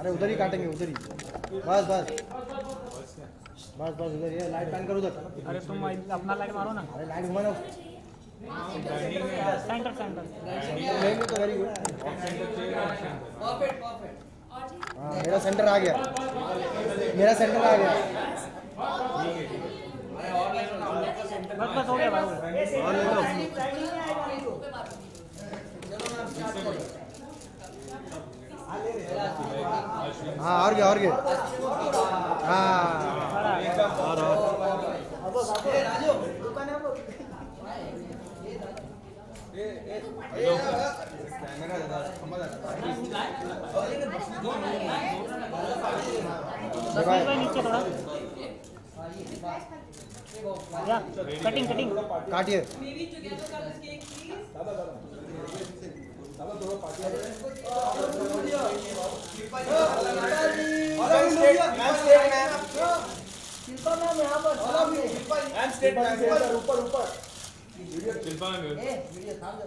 अरे उधर ही काटेंगे, उधर ही। बस बस बस बस उधर ही। लाइट बैन करो उधर। अरे तुम अपना लाइट मारो ना। अरे लाइट घुमाना। सेंटर सेंटर तो वेरी गुड। हाँ मेरा सेंटर आ गया, मेरा सेंटर आ गया। बस बस हो गया भाई। और ले लो। हाँ और क्या, और क्या। हाँ और नीचे थोड़ा कटिंग कटिंग काटिए। शिल्पा मैम यहाँ पर ऊपर ऊपर शिल्पा मैम वीडियो थाम दे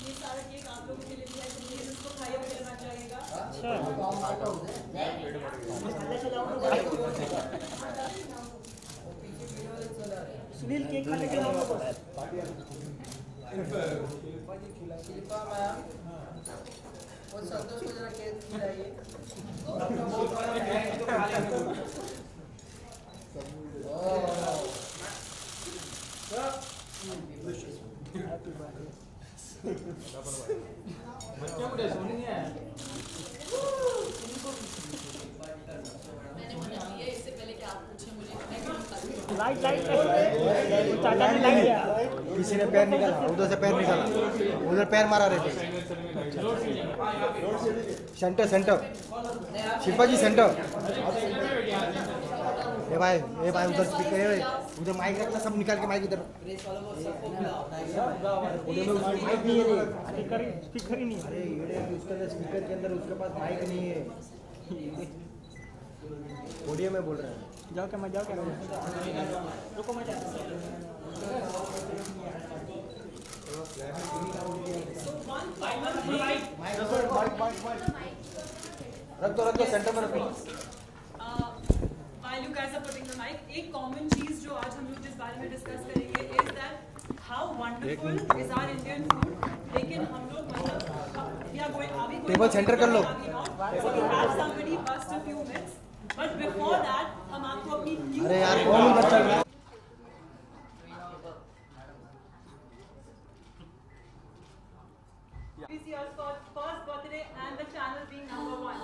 ये सारा केक आप लोगों के लिए भी है, प्लीज इसको खाइए, मुझे लेना चाहिएगा। सुनील केक खाने के लिए शिल्पा मैम वो संतोष को जरा केक खिलाइए। इससे पहले कि आप पूछें मुझे लाइट लाइट चाचा ने लाइट दिया। किसी ने पैर निकाला, उधर से पैर निकाला, उधर पैर मारा रहे थे। सेंटर सेंटर शिल्पा जी सेंटर। ए भाई उधर स्पीकर है, उधर माइक रखना, सब निकाल के माइक इधर। माइक नहीं है, स्पीकर ही नहीं है। अरे उसके अंदर स्पीकर के अंदर उसके पास माइक नहीं है। ऑडियो में बोल रहा है। जाओ क्या मैं जाओ क्या रुको मैं रख दो सेंटर में रखो। While you guys are putting the mic, एक common चीज जो आज हम लोग जिस बारे में डिस्कस करेंगे is that how wonderful is our Indian food. लेकिन हम लोग मतलब टेबल सेंटर कर लो। So we have somebody bust a few myths, but before that हम आपको अपनी new अरे यार कौन बच्चा है? This year's first birthday and the channel being number 1.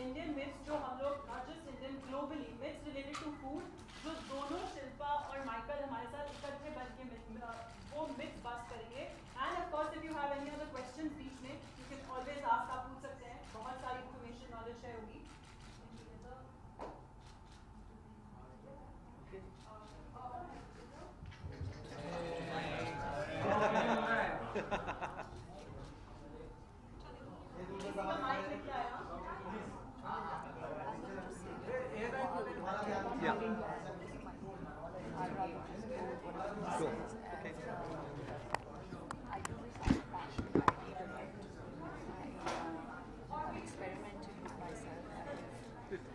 Indian myths जो हम लोग not just Indian globally myths related to food जो दोनों शिल्पा और माइकल हमारे साथ इकट्ठे बन के वो myths bust करेंगे and of course if you have any other questions बीच में you can always ask आप पूछ सकते हैं बहुत सारी information knowledge share होगी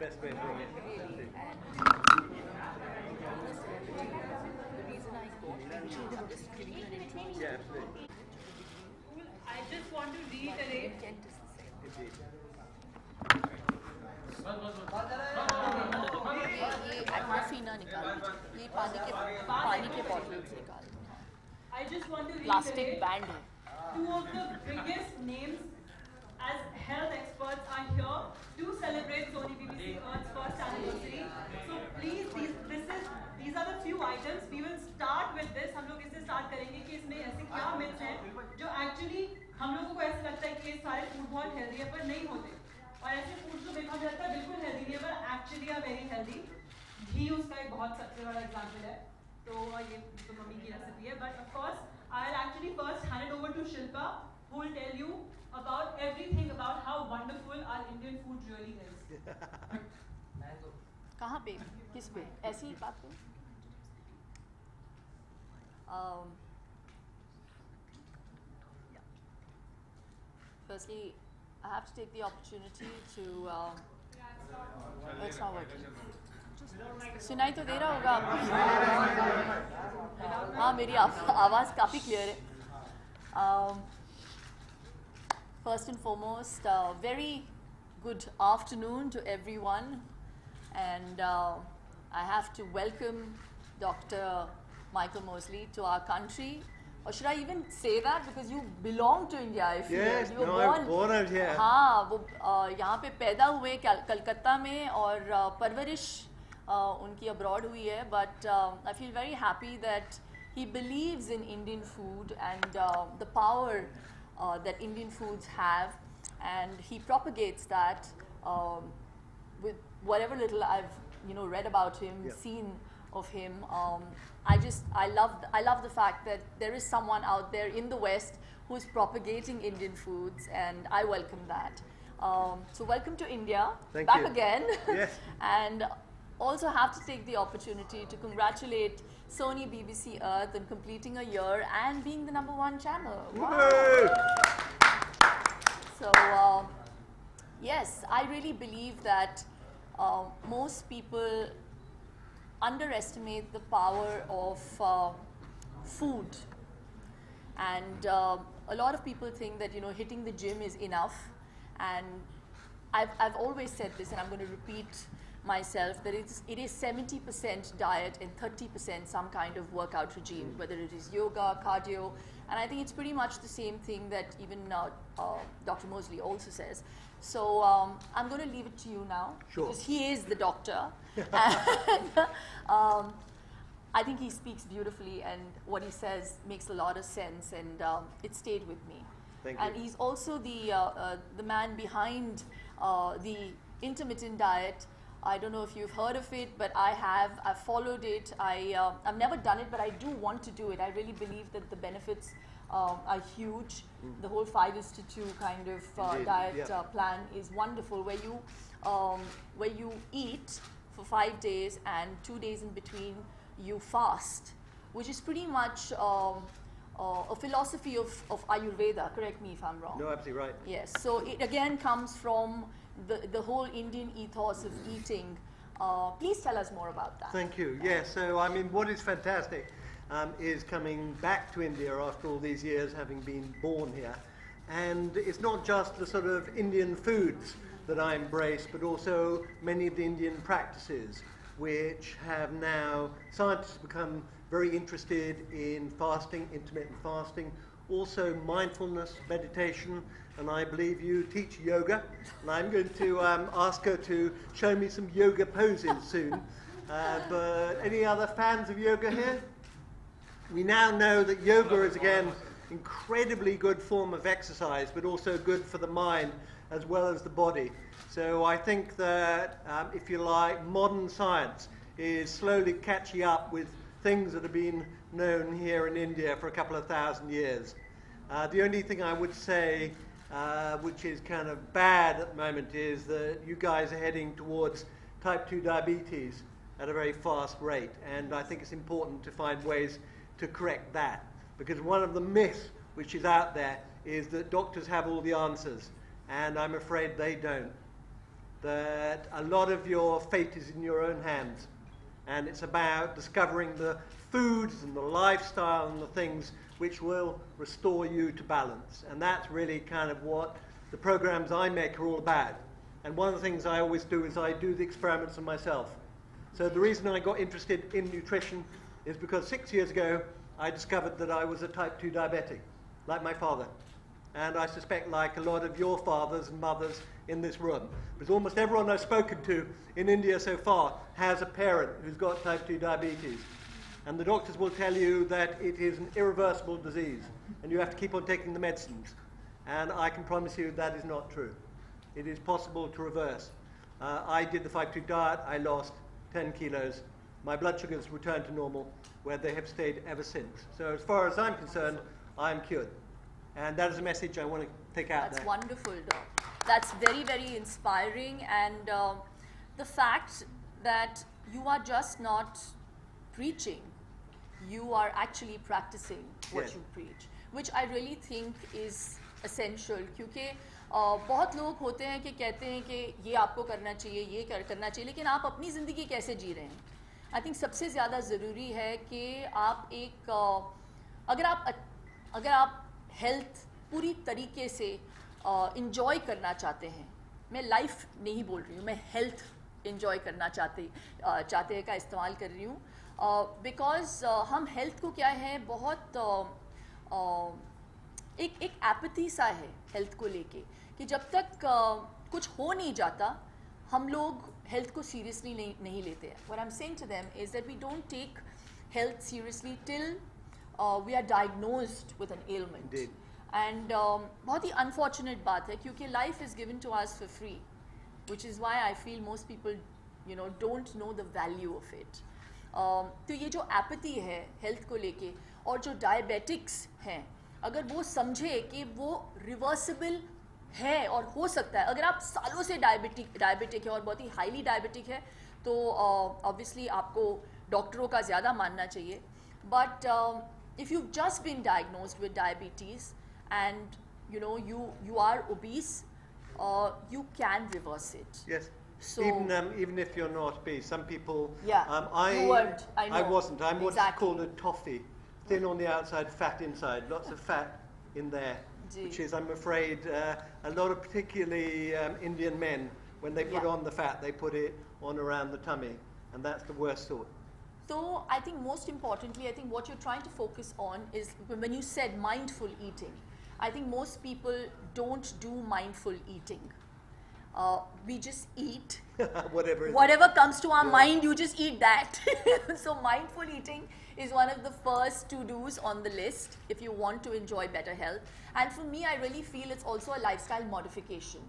best way of doing it. Really. And the reason I got into I'm just giving you an intro. Yeah, absolutely. I just want to reiterate. Intent is the same. Indeed. ये एक्वाफीना निकाल दीजिए, ये पानी के bottles निकाल दो. I just want to plastic reiterate. Band है. Two of the biggest names as health experts are here to celebrate Sony BBC Earth's first anniversary. So please, these are the few items. We will start with this. हम लोग इससे start करेंगे कि इसमें ऐसे क्या myths हैं जो actually हम लोगों को ऐसा लगता है कि ये सारे food बहुत healthy है पर नहीं होते. और ऐसे food जो देखा जाता है बिल्कुल healthy नहीं है पर actually are very healthy. घी उसका एक बहुत सबसे बड़ा example है. तो ये तो मम्मी की रेसिपी है. But of course, I'll actually first hand it over to Shilpa, who will tell you about everything about how wonderful our Indian food really is. कहाँ पे, किस पे, ऐसी बात पे? Firstly, I have to take the opportunity to. It's not working. सुनाई तो दे रहा होगा आपको? हाँ, मेरी आवाज़ काफ़ी क्लियर है. First and foremost, very good afternoon to everyone, and I have to welcome Dr. Michael Mosley to our country. Or should I even say that, because you belong to India? I feel Yes, you were no, born. I'm born out here. हाँ, वो यहाँ पे पैदा हुए कलकत्ता में और परवरिश उनकी abroad हुई है. But I feel very happy that he believes in Indian food and the power that Indian foods have, and he propagates that with whatever little I've read about him, seen of him. I love the fact that there is someone out there in the West who is propagating Indian foods, and I welcome that. So welcome to India. Thank back you. again. Yes. And also have to take the opportunity to congratulate Sony BBC Earth on completing a year and being the #1 channel. Wow. Woo! So yes, I really believe that most people underestimate the power of food, and a lot of people think that hitting the gym is enough. And I've always said this, and I'm going to repeat myself, that it is 70% diet and 30% some kind of workout regime, whether it is yoga, cardio, and I think it's pretty much the same thing that even Dr. Mosley also says. So I'm going to leave it to you now, Sure. because he is the doctor. And, I think he speaks beautifully, and what he says makes a lot of sense, and it stayed with me. Thank And you. he's also the man behind the intermittent diet. I don't know if you've heard of it, but I have. I've followed it. I've never done it, but I do want to do it. I really believe that the benefits are huge. The whole 5:2 kind of Indeed, diet yeah. plan is wonderful, where you eat for 5 days and 2 days in between you fast, which is pretty much a philosophy of Ayurveda. Correct me if I'm wrong. No, absolutely right. Yes, so it again comes from the whole Indian ethos of eating. Please tell us more about that. Thank you. Yes, so I mean, what is fantastic is coming back to India after all these years, having been born here. And it's not just the sort of Indian foods that I embrace, but also many of the Indian practices, which have now scientists become very interested in fasting, intermittent fasting, also mindfulness, meditation, and I believe you teach yoga, and I'm going to ask her to show me some yoga poses soon. But any other fans of yoga here? We now know that yoga is, again, incredibly good form of exercise, but also good for the mind as well as the body. So I think that, if you like, modern science is slowly catching up with things that have been known here in India for a couple of thousand years. The only thing I would say, which is kind of bad at the moment, is that you guys are heading towards type 2 diabetes at a very fast rate. And I think it's important to find ways to correct that. Because one of the myths which is out there is that doctors have all the answers. And I'm afraid they don't. that a lot of your fate is in your own hands. And it's about discovering the foods and the lifestyle and the things which will restore you to balance. And that's really kind of what the programs I make are all about. And one of the things I always do is I do the experiments on myself. So the reason I got interested in nutrition is because 6 years ago I discovered that I was a type 2 diabetic, like my father. And I suspect like a lot of your fathers and mothers in this room. Because almost everyone I've spoken to in India so far has a parent who's got type 2 diabetes. And the doctors will tell you that it is an irreversible disease and you have to keep on taking the medicines. And I can promise you that is not true. It is possible to reverse. I did the 5-2 diet, I lost 10 kilos. My blood sugars returned to normal, where they have stayed ever since. So as far as I'm concerned, I'm cured. And that is a message I want to take out there. That's wonderful, Doc. That's very, very inspiring. And the fact that you are just not preaching, you are actually practicing what Yes. you preach, which I really think is essential. क्योंकि बहुत लोग होते हैं कि कहते हैं कि ये आपको करना चाहिए, ये करना चाहिए, लेकिन आप अपनी ज़िंदगी कैसे जी रहे हैं? I think सबसे ज़्यादा ज़रूरी है कि आप एक अगर आप हेल्थ पूरी तरीके से इंजॉय करना चाहते हैं, मैं लाइफ नहीं बोल रही हूँ, मैं हेल्थ इंजॉय करना चाहते हैं का इस्तेमाल कर रही हूँ, बिकॉज हम हेल्थ को क्या है बहुत एक एपैथी सा है हेल्थ को लेके कि जब तक कुछ हो नहीं जाता हम लोग हेल्थ को सीरियसली नहीं लेते हैं. What I'm saying to them is that we don't take health seriously till we are diagnosed with an ailment. Indeed. And बहुत ही unfortunate बात है क्योंकि life is given to us for free, which is why I feel most people, you know, don't know the value of it. तो ये जो apathy है health को लेके और जो diabetics हैं, अगर वो समझे कि वो reversible है और हो सकता है, अगर आप सालों से डायबिटिक है और बहुत ही हाईली डायबिटिक है तो ऑब्वियसली आपको डॉक्टरों का ज़्यादा मानना चाहिए. But if you just been diagnosed with diabetes and you know you are obese, you can reverse it. Yes. So, even if you're not obese, some people. Yeah. I weren't, I know. wasn't. I'm what's Exactly. called a toffee, thin on the outside, fat inside. Lots of fat in there, which is, I'm afraid, a lot of particularly Indian men, when they put on the fat, they put it on around the tummy, and that's the worst sort. So I think most importantly, I think what you're trying to focus on is when you said mindful eating, I think most people don't do mindful eating. We just eat. Whatever comes to our mind, you just eat that. So mindful eating is one of the first to-dos on the list if you want to enjoy better health. And for me, I really feel it's also a lifestyle modification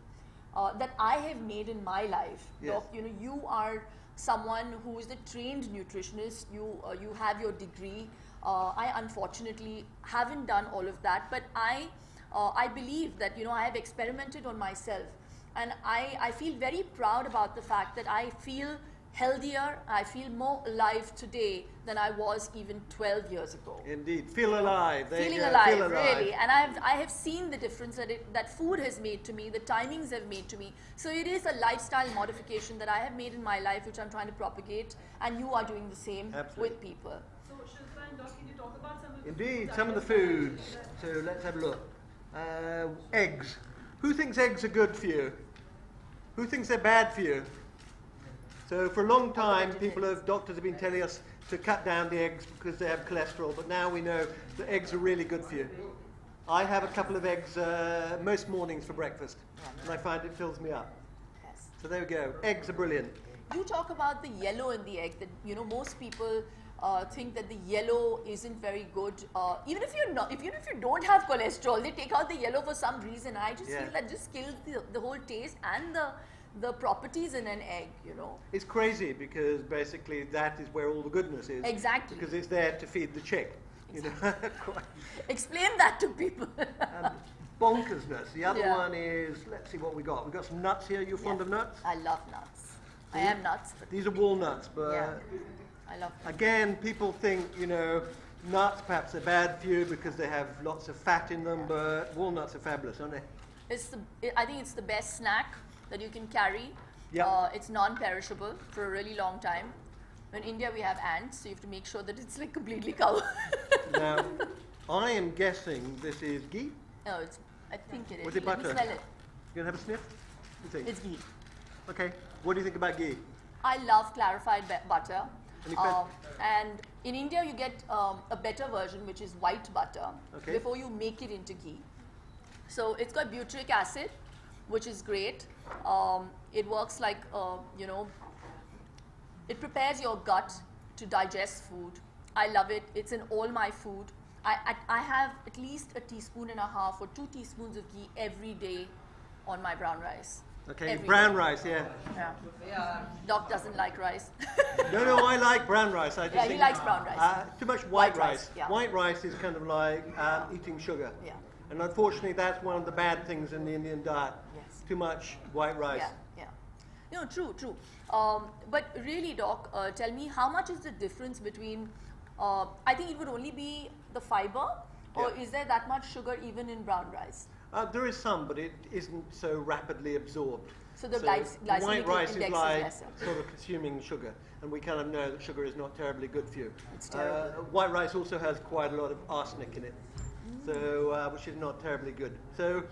that I have made in my life. Yes. Doc, you know, you are someone who is a trained nutritionist. You have your degree. I unfortunately haven't done all of that, but I believe that, you know, I have experimented on myself. And I feel very proud about the fact that I feel healthier, I feel more alive today than I was even 12 years ago. Indeed, feel alive. Feeling alive, really. And I have seen the difference that food has made to me, the timings have made to me. So it is a lifestyle modification that I have made in my life, which I'm trying to propagate, and you are doing the same with people. So Shilpa and Doc, can you talk about some of the Indeed, food some of the items foods. that- So let's have a look. Eggs. Who thinks eggs are good for you? Who thinks they're bad for you? So for a long time, doctors have been telling us to cut down the eggs because they have cholesterol, but now we know that eggs are really good for you. I have a couple of eggs most mornings for breakfast, and I find it fills me up. Yes. So there we go. Eggs are brilliant. You talk about the yellow in the egg, that, you know, most people think that the yellow isn't very good. Even if you don't have cholesterol, they take out the yellow for some reason. I just feel that just kills the whole taste and the properties in an egg, you know. It's crazy because basically that is where all the goodness is. Exactly. Because it's there to feed the chick. You know? Explain that to people. Bonkersness. The other one is, let's see what we got. We've got some nuts here. You fond of nuts? I love nuts. I am nuts. But These are walnuts, but I love nuts. again, people think, you know, nuts perhaps are bad for you because they have lots of fat in them, but walnuts are fabulous, aren't they? I think it's the best snack that you can carry. Yeah. It's non-perishable for a really long time. In India, we have ants, so you have to make sure that it's like completely covered. Now, I am guessing this is ghee. No, I think it is. Was it Let me butter? smell it. You gonna have a sniff? You think? It's ghee. Okay. What do you think about ghee? I love clarified butter. Any que- And in India, you get a better version, which is white butter, Okay. before you make it into ghee. So it's got butyric acid, which is great. It works like, it prepares your gut to digest food. I love it. It's in all my food. I have at least a teaspoon and a half or 2 teaspoons of ghee every day on my brown rice. Okay, Every brown day. rice, yeah. Yeah. Doc doesn't like rice. No, I like brown rice. I just Yeah, he think, likes brown rice. Too much White white rice, rice. yeah. White rice is kind of like eating sugar. Yeah. And unfortunately, that's one of the bad things in the Indian diet. Yes. Too much white rice. Yeah. No, true. But really, Doc, tell me, how much is the difference between, I think it would only be the fiber, or Yeah. is there that much sugar even in brown rice? There is some, but it isn't so rapidly absorbed. So the white glycemic rice is index is like lesser. sort of consuming sugar, and we kind of know that sugar is not terribly good for you. It's terrible. White rice also has quite a lot of arsenic in it, so which is not terribly good. So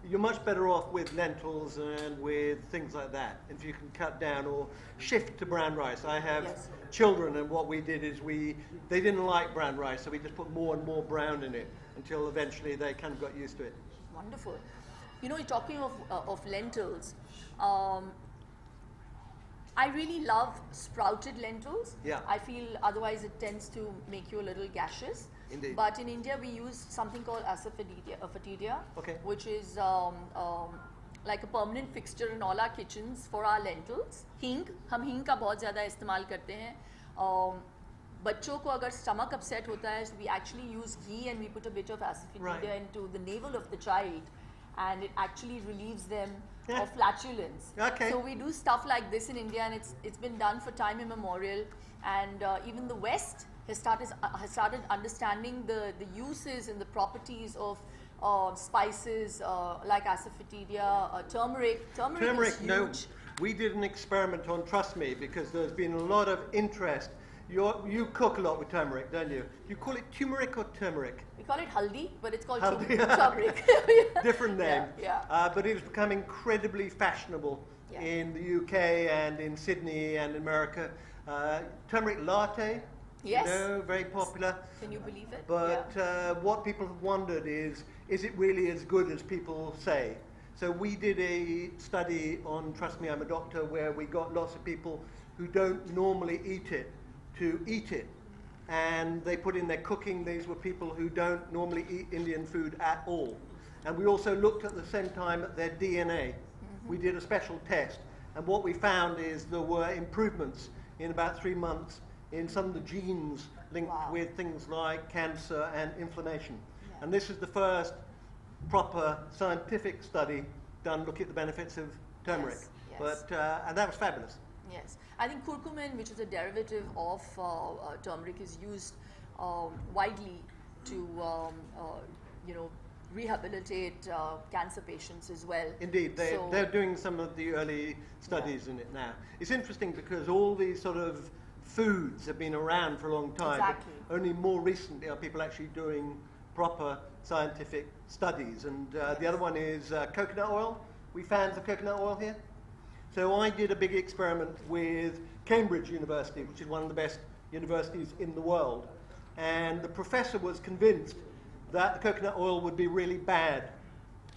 you're much better off with lentils and with things like that, if you can cut down or shift to brown rice. I have Yes. children, and what we did is they didn't like brown rice, so we just put more and more brown in it until eventually they kind of got used to it. Wonderful. You know, talking of lentils, I really love sprouted lentils. Yeah. I feel otherwise it tends to make you a little gaseous. Indeed. But in India, we use something called asafoetida, Okay. which is like a permanent fixture in all our kitchens for our lentils. Hing, हम हींग का बहुत ज़्यादा इस्तेमाल करते हैं. बच्चों को अगर stomach upset होता है, we actually use ghee and we put a bit of asafoetida Right. into the navel of the child, and it actually relieves them Yeah. of flatulence. Okay. So we do stuff like this in India, and it's been done for time immemorial. And even the West has started understanding the uses and the properties of spices like asafoetida, turmeric. Turmeric is No, huge. we did an experiment on Trust Me because there's been a lot of interest. You cook a lot with turmeric, don't you? You call it turmeric or turmeric? We call it haldi, but it's called Haldi. turmeric. Different name. Yeah. But it has become incredibly fashionable Yeah. in the UK and in Sydney and America. Turmeric latte, Yes. very popular. Can you believe it? But Yeah. what people have wondered is it really as good as people say? So we did a study on Trust Me, I'm a Doctor, where we got lots of people who don't normally eat it to eat it. And they put in their cooking. These were people who don't normally eat Indian food at all. And we also looked at the same time at their DNA. We did a special test. And what we found is there were improvements in about 3 months in some of the genes linked Wow. with things like cancer and inflammation. Yeah. And this is the first proper scientific study done looking at the benefits of turmeric. Yes. But, and that was fabulous. Yes, I think curcumin, which is a derivative of turmeric, is used widely to, rehabilitate cancer patients as well. Indeed, So- they're doing some of the early studies in it now. It's interesting because all these sort of foods have been around for a long time. but Exactly. Only more recently are people actually doing proper scientific studies. And the other one is coconut oil. We found the coconut oil here. So I did a big experiment with Cambridge University, which is one of the best universities in the world. And the professor was convinced that the coconut oil would be really bad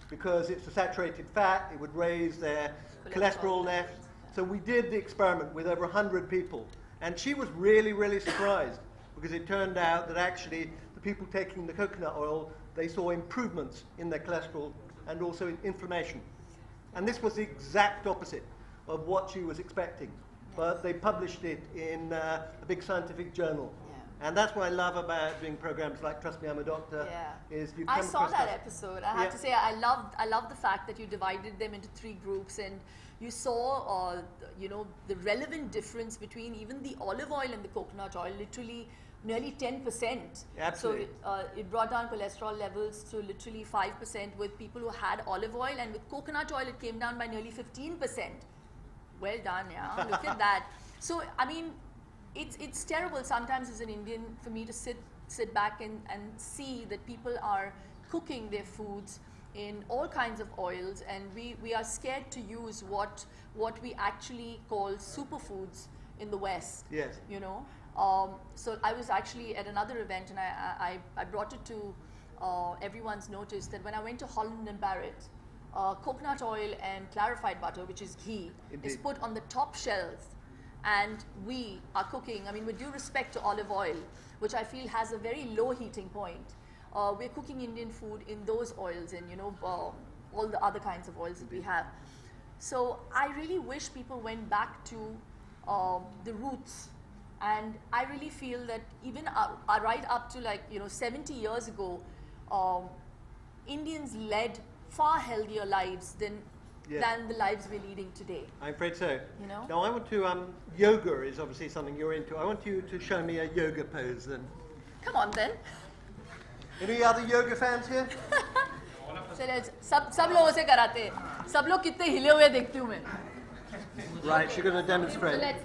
because it's a saturated fat, it would raise their cholesterol levels. So we did the experiment with over 100 people. And she was really, really surprised because it turned out that actually the people taking the coconut oil, they saw improvements in their cholesterol and also in inflammation. And this was the exact opposite of what she was expecting. But they published it in a big scientific journal. Yeah. And that's what I love about doing programs like Trust Me, I'm a Doctor. Yeah. Is you I come saw across that stuff. episode. I have Yeah. to say, I love the fact that you divided them into 3 groups, and you saw, the relevant difference between even the olive oil and the coconut oil, literally nearly 10%. Absolutely. So it brought down cholesterol levels to literally 5% with people who had olive oil, and with coconut oil it came down by nearly 15%. well done, yeah. Look at that. So, I mean, it's terrible sometimes as an Indian for me to sit back and see that people are cooking their foods in all kinds of oils, and we are scared to use what we actually call superfoods in the West. Yes. You know. So I was actually at another event, and I brought it to everyone's notice that when I went to Holland and Barrett, coconut oil and clarified butter, which is ghee, is Indeed. put on the top shelf, and we are cooking, I mean, with due respect to olive oil, which I feel has a very low heating point, we're cooking Indian food in those oils and, you know, all the other kinds of oils that we have. So I really wish people went back to the roots, and I really feel that even right up to, like, you know, 70 years ago, Indians led far healthier lives than the lives we're leading today. I'm afraid so. You know? Now I want to, yoga is obviously something you're into. I want you to show me a yoga pose then. Come on then. Any other yoga fans here? चले सब लोगों से कराते हैं. सब लोग कितने हिले हुए देखती हूँ मैं. Right, she's going to So demonstrate. let's.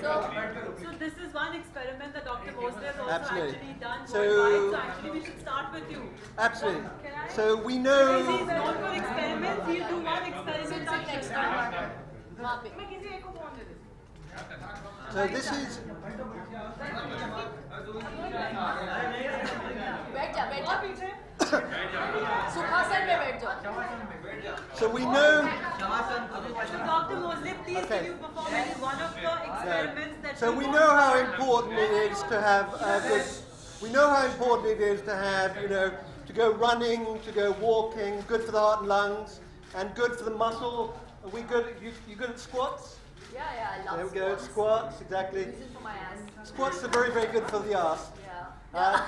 So this is one experiment that Dr. Mosley has also Absolutely. actually done So- worldwide. So actually we should start with you. Absolutely. Can I? So we Because know... he's known for experiments, he'll do one experiment. Sit on next to Shilpa. her. वहाँ पे. मैं किसी एक को phone दे देती हूँ. So this is... बैठ जा बैठ जा. और पीछे. सुखासन में बैठ जाओ. So we know... Dr. Mosley, please Okay. can you perform any one of the experiments that So you we want know how to important it is to have a good... We know how important it is to have, you know, to go running, to go walking, good for the heart and lungs, and good for the muscle. Are we good? You good at squats? Yeah, I love There we go, squats. squats, exactly. This is for my ass. Squats are very, very good for the ass. Yeah.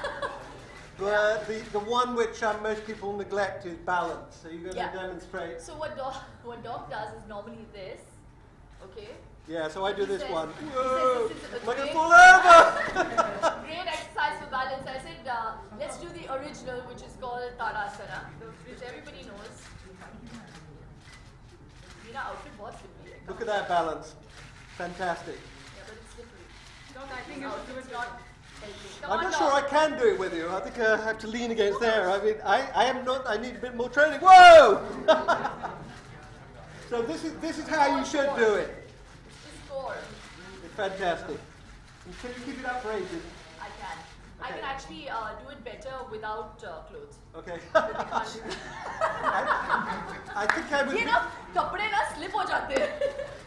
But the one which most people neglect is balance. So you're going Yeah. to demonstrate. So what Doc does is normally this. Okay. Yeah, so I do this He says- one. he Whoa! says this is a I'm going to great- fall over! Great exercise for balance. I said, let's do the original, which is called Tadasana, which everybody knows. मेरा outfit बहुत slippery है. Look at that balance. Fantastic. Yeah, but it's slippery. Doc, I think you should do it not. Come I'm on, not Doc. sure I can do it with you. I think I have to lean against there. I mean, I am not. I need a bit more training. Whoa! So this is how you should do it. It's score. It's fantastic. And can you keep it up for ages? I can. I Okay. can actually do it better without clothes. Okay. But they can't do it. I think I would. ये ना कपड़े ना slip हो जाते हैं.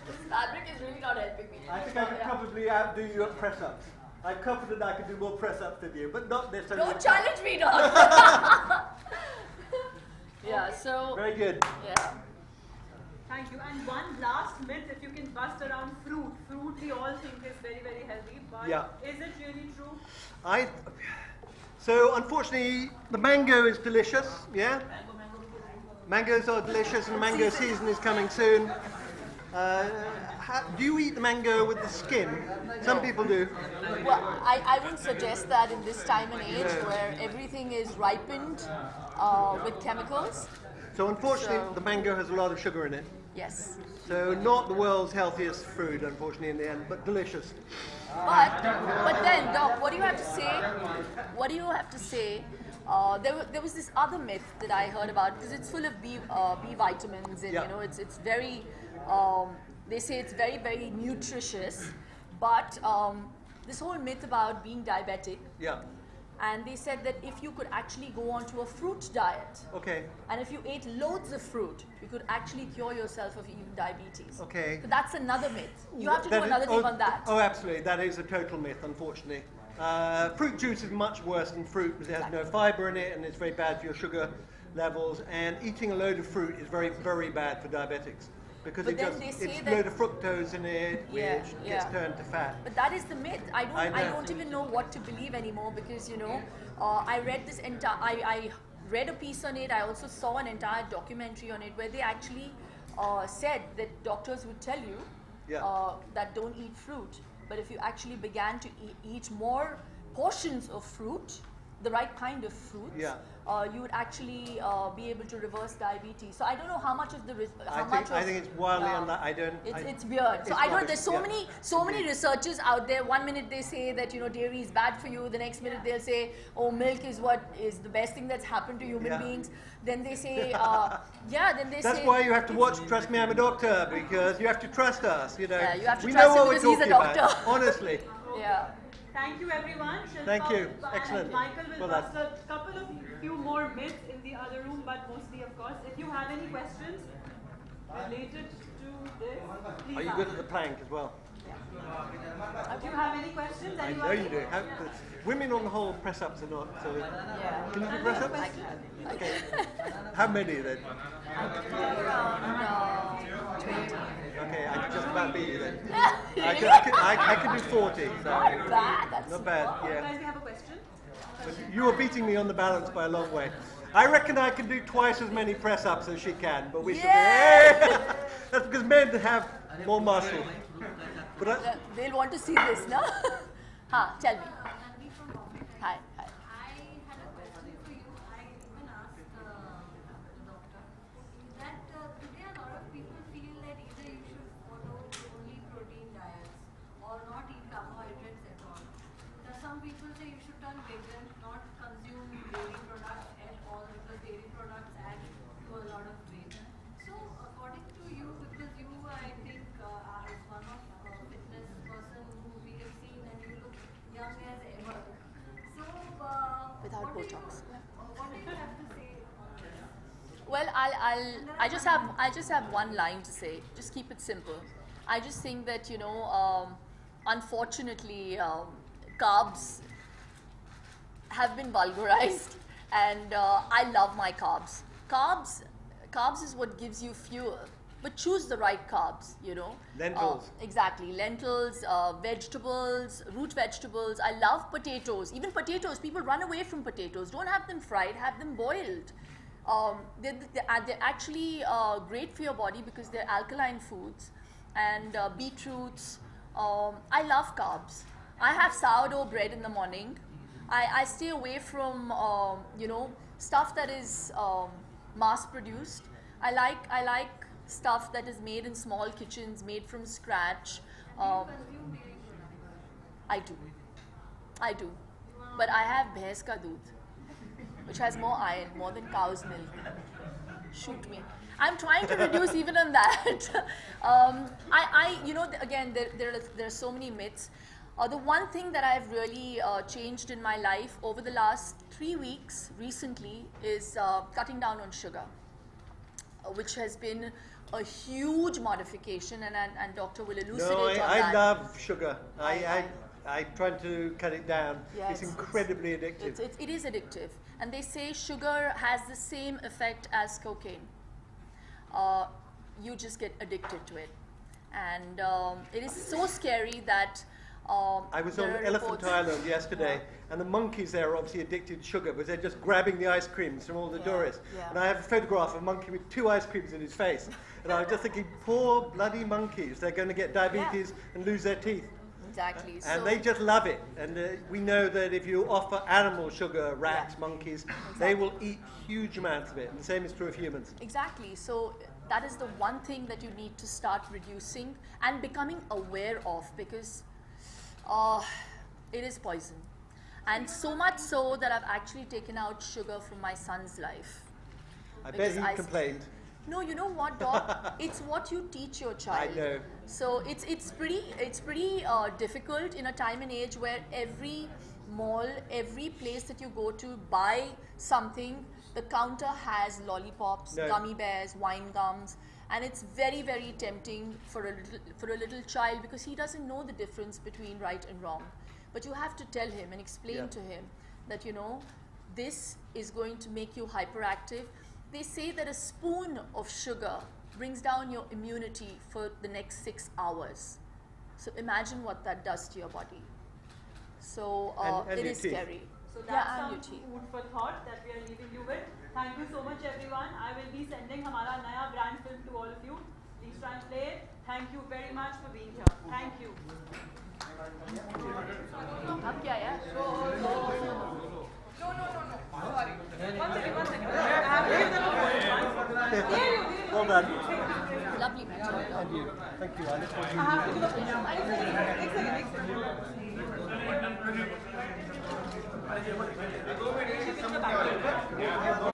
This fabric is really not helping me. I think I could probably outdo you at press-ups. I'm confident I could do more press-ups than you, but not necessarily. Don't challenge me, Doc. Yeah. So. Very good. Yeah. Thank you. And one last myth, if you can bust around fruit. Fruit we all think is very, very healthy, but Yeah. is it really true? So unfortunately, the mango is delicious. Yeah. Mangoes are delicious, and the mango season is coming soon. Do you eat the mango with the skin? Some people do. Well, I wouldn't suggest that in this time and age where everything is ripened with chemicals. So unfortunately, So- the mango has a lot of sugar in it. Yes. So not the world's healthiest fruit, unfortunately, in the end, but delicious. But then, Doc, what do you have to say? What do you have to say? There was this other myth that I heard about because it's full of B vitamins and Yeah. you know it's very they say it's very, very nutritious, but this whole myth about being diabetic, Yeah. and they said that if you could actually go onto a fruit diet Okay. and if you ate loads of fruit, you could actually cure yourself of even diabetes. Okay. So that's another myth. You have to do That is- another thing on that. Oh, absolutely. That is a total myth, unfortunately. Fruit juice is much worse than fruit because it has no fiber in it and it's very bad for your sugar levels. And eating a load of fruit is very, very bad for diabetics because But then they say it's that- load of fructose in it, which Yeah, gets yeah. turned to fat. But that is the myth. I know. don't even know what to believe anymore because, you know, I read this entire, I read a piece on it. I also saw an entire documentary on it where they actually said that doctors would tell you Yeah. that don't eat fruit. But if you actually began to eat more portions of fruit, the right kind of fruits, you would actually be able to reverse diabetes. So I don't know how much of the I think it's wildly it's weird. So I don't. There's so many researchers out there. One minute they say that dairy is bad for you. The next minute they'll say, oh, milk is what is the best thing that's happened to human beings. Then they say, That's why you have to watch Trust Me, I'm a Doctor, because you have to trust us. Yeah, you have to we trust know him what because we're he's a talking doctor. about. Honestly. Yeah. Thank you, everyone. Shilpa Thank you. and Excellent. Michael will Well bust a few more myths in the other room, but mostly, of course. If you have any questions related to this, please Are you good at the plank as well? Do you have any questions? I know you do. Women on the whole press-ups are not. So can you do press-ups? I can. Okay. How many then? Around 20. Okay, I can just about beat you then. I can do 40. So. Not bad. That's Not bad. You Yeah. guys have a question? But you are beating me on the balance by a long way. I reckon I can do twice as many press-ups as she can, but we should. Yeah. That's because men have more muscle. But They'll want to see this, no? Tell me. Hi. I had a question for you. I even asked the doctor that today a lot of people feel that either you should follow only protein diets or not eat carbohydrates at all. Now some people say you should turn vegan, not consume dairy products at all because dairy products add to a lot of weight. So according to you, because you I think are one of fitness person who we have seen and you look young as ever. So Without what Botox. what do you have to say on this? Well, I just have one line to say. Just keep it simple. I just think that unfortunately, carbs have been vulgarized, and I love my carbs. Carbs is what gives you fuel. But choose the right carbs, Lentils. Exactly. Lentils, vegetables, root vegetables. I love potatoes. Even potatoes, people run away from potatoes. Don't have them fried, have them boiled. They're actually great for your body because they're alkaline foods. And beetroots. I love carbs. I have sourdough bread in the morning. I stay away from, stuff that is mass-produced. I like stuff that is made in small kitchens, made from scratch. I do. But I have bhains ka doodh, which has more iron, more than cow's milk. Shoot me. I'm trying to reduce even on that. Again, there are so many myths. The one thing that I've really changed in my life over the last 3 weeks recently is cutting down on sugar, which has been a huge modification, and Doctor will elucidate on that. I love sugar. I tried to cut it down. Yeah, it's incredibly addictive. It is addictive. And they say sugar has the same effect as cocaine. You just get addicted to it. And it is so scary that I was on Elephant Island yesterday, and the monkeys there are obviously addicted to sugar, but they're just grabbing the ice creams from all the tourists. Yeah. And I have a photograph of a monkey with 2 ice creams in his face. And I was just thinking, poor bloody monkeys, they're going to get diabetes and lose their teeth. Exactly. And they just love it. And we know that if you offer animal sugar, rats, monkeys, they will eat huge amounts of it. And the same is true of humans. Exactly. So that is the one thing that you need to start reducing and becoming aware of, because it is poison. And so much so that I've actually taken out sugar from my son's life. I bet he complained. No, you know what, Doc? It's what you teach your child. I know. So it's pretty difficult in a time and age where every mall, every place that you go to buy something, the counter has lollipops, gummy bears, wine gums, and it's very, very tempting for a little child because he doesn't know the difference between right and wrong. But you have to tell him and explain to him that this is going to make you hyperactive. They say that a spoon of sugar brings down your immunity for the next 6 hours. So imagine what that does to your body. So and it is scary. So that's some food for thought that we are leaving you with. Thank you so much, everyone. I will be sending हमारा नया brand film to all of you. Please try and play it. Thank you very much for being here. Thank you. अब क्या यार? done. Lovely match. And you. Thank you. I look forward to हाँ, क्योंकि वो- एक second